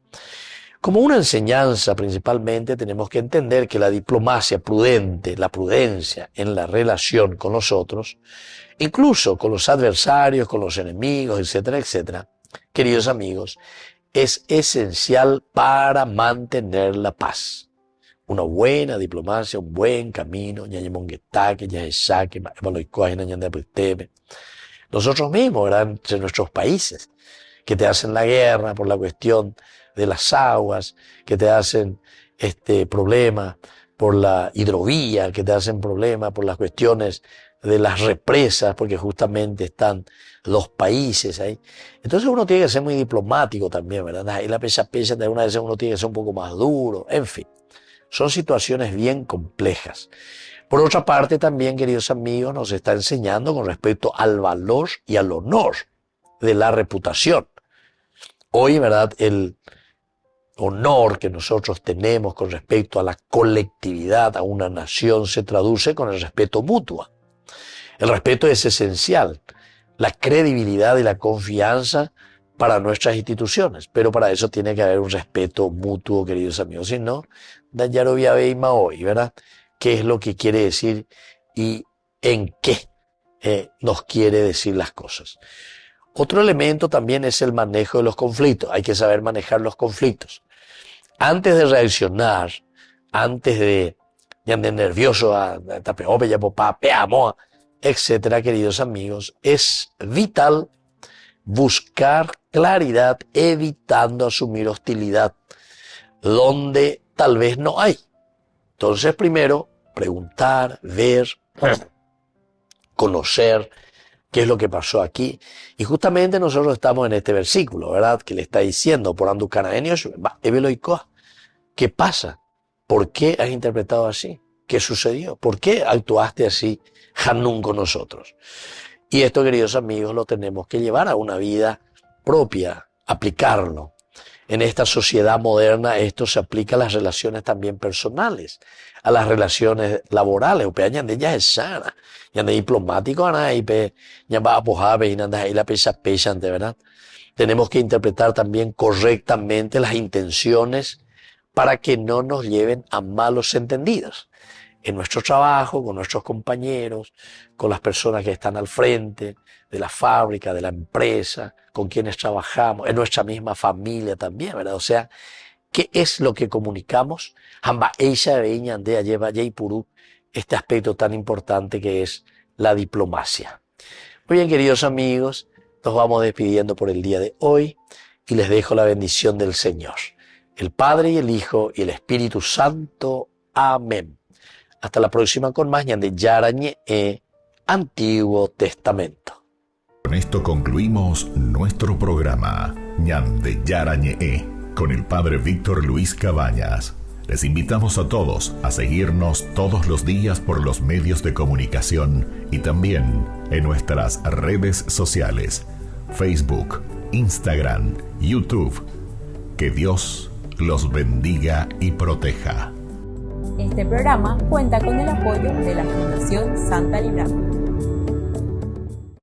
Como una enseñanza principalmente tenemos que entender que la diplomacia prudente, la prudencia en la relación con los otros, incluso con los adversarios, con los enemigos, etcétera, etcétera, queridos amigos, es esencial para mantener la paz. Una buena diplomacia, un buen camino, nosotros mismos, ¿verdad? Entre nuestros países, que te hacen la guerra por la cuestión de las aguas, que te hacen problema por la hidrovía, que te hacen problema por las cuestiones de las represas, porque justamente están los países ahí. Entonces uno tiene que ser muy diplomático también, ¿verdad? Ahí la pesa, de alguna vez uno tiene que ser un poco más duro, en fin. Son situaciones bien complejas. Por otra parte también, queridos amigos, nos está enseñando con respecto al valor y al honor de la reputación. Hoy, ¿verdad?, el honor que nosotros tenemos con respecto a la colectividad, a una nación, se traduce con el respeto mutuo. El respeto es esencial, la credibilidad y la confianza para nuestras instituciones, pero para eso tiene que haber un respeto mutuo, queridos amigos. Si no, Dayarovia Beima hoy, ¿verdad? ¿Qué es lo que quiere decir y en qué nos quiere decir las cosas? Otro elemento también es el manejo de los conflictos. Hay que saber manejar los conflictos. Antes de reaccionar, antes de nervioso, etcétera, queridos amigos, es vital buscar claridad evitando asumir hostilidad donde tal vez no hay. Entonces, primero, preguntar, ver, conocer qué es lo que pasó aquí. Y justamente nosotros estamos en este versículo, ¿verdad? Que le está diciendo, por ¿qué pasa? ¿Por qué has interpretado así? ¿Qué sucedió? ¿Por qué actuaste así, Hanún, con nosotros? Y esto, queridos amigos, lo tenemos que llevar a una vida propia, aplicarlo. En esta sociedad moderna esto se aplica a las relaciones también personales, a las relaciones laborales. ¿Verdad? Tenemos que interpretar también correctamente las intenciones para que no nos lleven a malos entendidos. En nuestro trabajo, con nuestros compañeros, con las personas que están al frente de la fábrica, de la empresa, con quienes trabajamos, en nuestra misma familia también, ¿verdad? O sea, ¿qué es lo que comunicamos? Este aspecto tan importante que es la diplomacia. Muy bien, queridos amigos, nos vamos despidiendo por el día de hoy y les dejo la bendición del Señor, el Padre y el Hijo y el Espíritu Santo. Amén. Hasta la próxima con más Ñande Yarañe Antiguo Testamento. Con esto concluimos nuestro programa Ñande Yarañe con el Padre Víctor Luis Cabañas. Les invitamos a todos a seguirnos todos los días por los medios de comunicación y también en nuestras redes sociales, Facebook, Instagram, YouTube. Que Dios los bendiga y proteja. Este programa cuenta con el apoyo de la Fundación Santa Librada.